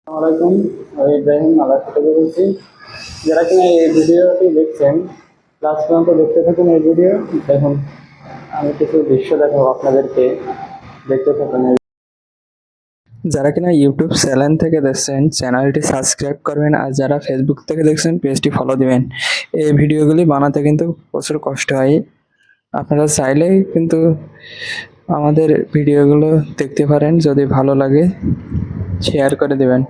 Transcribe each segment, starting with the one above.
আসসালামাইকুম। আমি ইব্রাহিম আলাদা থেকে বলছি। যারা কিনা এই ভিডিওটি দেখছেন, লাস্ট পর্যন্ত দেখতে থাকুন এই ভিডিও। দেখুন, আমি কিছু দৃশ্য দেখাবো আপনাদেরকে, দেখতে থাকুন। যারা কিনা ইউটিউব চ্যানেল থেকে দেখছেন, চ্যানেলটি সাবস্ক্রাইব করবেন, আর যারা ফেসবুক থেকে দেখছেন পেজটি ফলো দিবেন। এই ভিডিওগুলি বানাতে কিন্তু প্রচুর কষ্ট হয়। আপনারা চাইলেই কিন্তু আমাদের ভিডিওগুলো দেখতে পারেন, যদি ভালো লাগে শেয়ার করে দেবেন।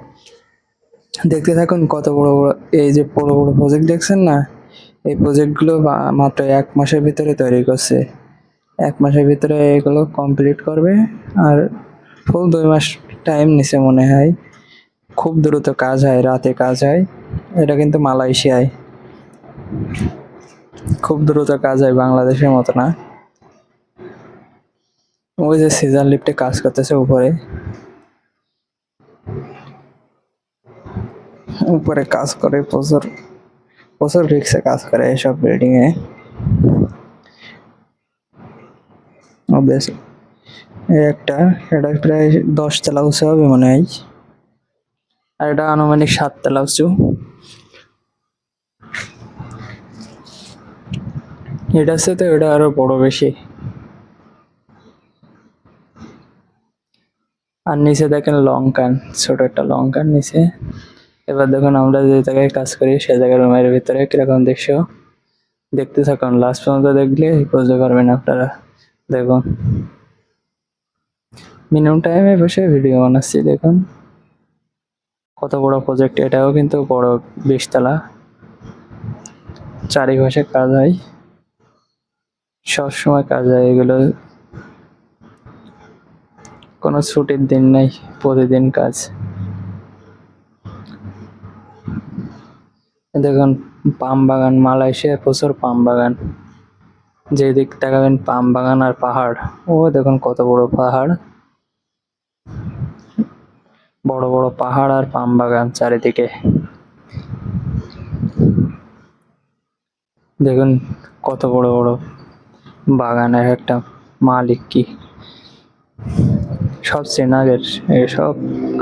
দেখতে থাকুন কত বড় বড় এই যে বড় বড় প্রজেক্ট দেখছেন না, এই প্রজেক্টগুলো মাত্র 1 মাসের ভিতরে তৈরি করছে। 1 মাসের ভিতরে এগুলো কমপ্লিট করবে, আর ফুল 2 মাস টাইম নিছে মনে হয়। খুব দ্রুত কাজ হয়, রাতে কাজ হয়। এটা কিন্তু মালয়েশিয়ায় খুব দ্রুত কাজ হয়, বাংলাদেশের মতো না। ওই যে সিজার লিফটে কাজ করতেছে উপরে উপরে কাজ করে, প্রচুর প্রচুর রিক্সে কাজ করে এসব বিল্ডিং এ। বেশ একটা এটা প্রায় 10 তলা উঁচু হবে মনে হয়, আর এটা আনুমানিক 7 তলা উঁচু। এটা আছে তো, এটা আরো বড় বেশি। আর নিচে দেখেন লঙ্কান, ছোট একটা লঙ্কান নিচে। এবার দেখুন আমরা যে জায়গায় কাজ করি সে জায়গার রুমের ভিতরে কিরকম দৃশ্য। দেখতে থাকুন, লাস্ট পর্যন্ত দেখলে বুঝতে পারবেন আপনারা। দেখুন, মিনিমাম টাইমে বসে ভিডিও বানাচ্ছি। দেখুন কত বড় প্রজেক্ট, এটাও কিন্তু বড়, 20 তলা। চারিপাশে কাজ হয়, সবসময় কাজ হয় এগুলো, কোনো ছুটির দিন নেই, প্রতিদিন কাজ। দেখুন পাম বাগান, মালয়েশিয়ার প্রচুর পাম বাগান। যেদিক তাকাবেন পাম বাগান আর পাহাড়। ও দেখুন কত বড় পাহাড়, বড় বড় পাহাড় আর পাম বাগান চারিদিকে। দেখুন কত বড় বড় বাগানের একটা মালিক কি, সব শ্রীনগর। এসব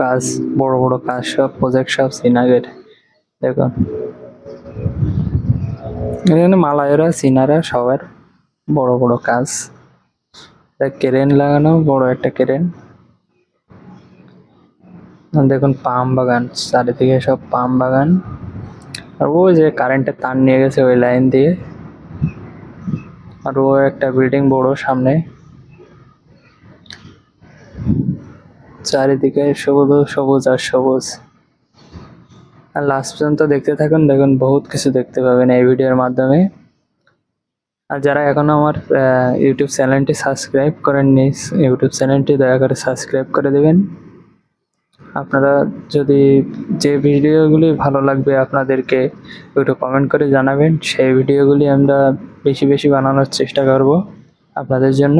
কাজ, বড় বড় কাজ, সব প্রজেক্ট সব শ্রীনগর। দেখুন এখানে মালায়রা চীনারা সবার বড় বড় কাজ। ক্রেন লাগানো, বড় একটা ক্রেন। দেখুন পাম বাগান, চারিদিকে সব পাম বাগান। আর ওই যে কারেন্টের তার নিয়ে গেছে ওই লাইন দিয়ে। আর ও একটা বিল্ডিং বড় সামনে, চারিদিকে সবুজ সবুজ আর সবুজ। আর লাস্ট পর্যন্ত দেখতে থাকুন, দেখুন বহুত কিছু দেখতে পাবেন এই ভিডিওর মাধ্যমে। আর যারা এখনো আমার ইউটিউব চ্যানেলটি সাবস্ক্রাইব করেননি, ইউটিউব চ্যানেলটি দয়া করে সাবস্ক্রাইব করে দেবেন। আপনারা যদি যে ভিডিওগুলি ভালো লাগবে আপনাদেরকে একটু কমেন্ট করে জানাবেন, সেই ভিডিওগুলি আমরা বেশি বেশি বানানোর চেষ্টা করব আপনাদের জন্য।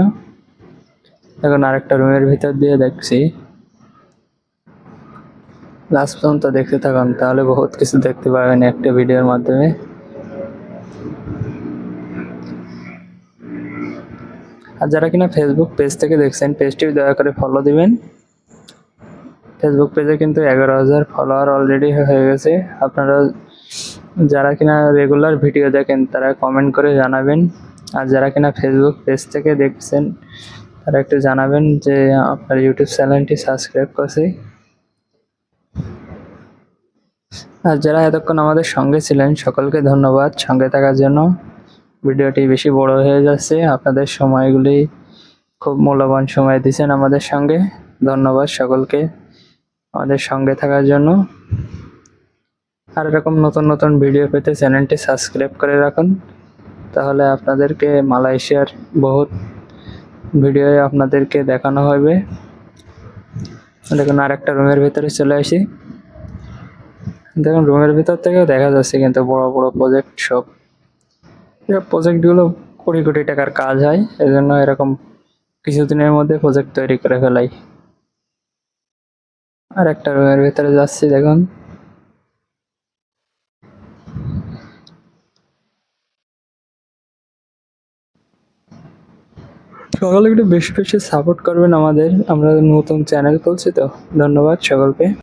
এখন আরেকটা রুমের ভিতর দিয়ে দেখছি, লাস্ট পর্যন্ত দেখতে থাকুন, তাহলে বহুত কিছু দেখতে পাবেন একটা ভিডিওর মাধ্যমে। আর যারা কিনা ফেসবুক পেজ থেকে দেখছেন, পেজটি দয়া করে ফলো দিবেন। ফেসবুক পেজে কিন্তু 11,000 ফলোয়ার অলরেডি হয়ে গেছে। আপনারা যারা কিনা রেগুলার ভিডিও দেখেন তারা কমেন্ট করে জানাবেন। আর যারা কিনা ফেসবুক পেজ থেকে দেখছেন তারা একটু জানাবেন যে আপনার ইউটিউব চ্যানেলটি সাবস্ক্রাইব করছে। আর যারা এতক্ষণ আমাদের সঙ্গে ছিলেন সকলকে ধন্যবাদ সঙ্গে থাকার জন্য। ভিডিওটি বেশি বড় হয়ে যাচ্ছে, আপনাদের সময়গুলি খুব মূল্যবান সময় দিয়েছেন আমাদের সঙ্গে। ধন্যবাদ সকলকে আমাদের সঙ্গে থাকার জন্য। আর এরকম নতুন নতুন ভিডিও পেতে চ্যানেলটি সাবস্ক্রাইব করে রাখুন, তাহলে আপনাদেরকে মালয়েশিয়ার বহুত ভিডিও আপনাদেরকে দেখানো হবে। দেখুন আরেকটা রুমের ভিতরে চলে আসি। দেখুন রুমের ভিতর থেকেও দেখা যাচ্ছে কিন্তু বড় বড় প্রজেক্ট সব। প্রজেক্টগুলো কোটি কোটি টাকার কাজ হয়, এজন্য এরকম কিছুদিনের মধ্যে প্রজেক্ট তৈরি করে ফেলাই। আর একটা রুমের ভিতরে যাচ্ছি, দেখুন সকলে একটু বেশি বেশি সাপোর্ট করবেন আমাদের, আমরা নতুন চ্যানেল খুলছি তো। ধন্যবাদ সকলকে।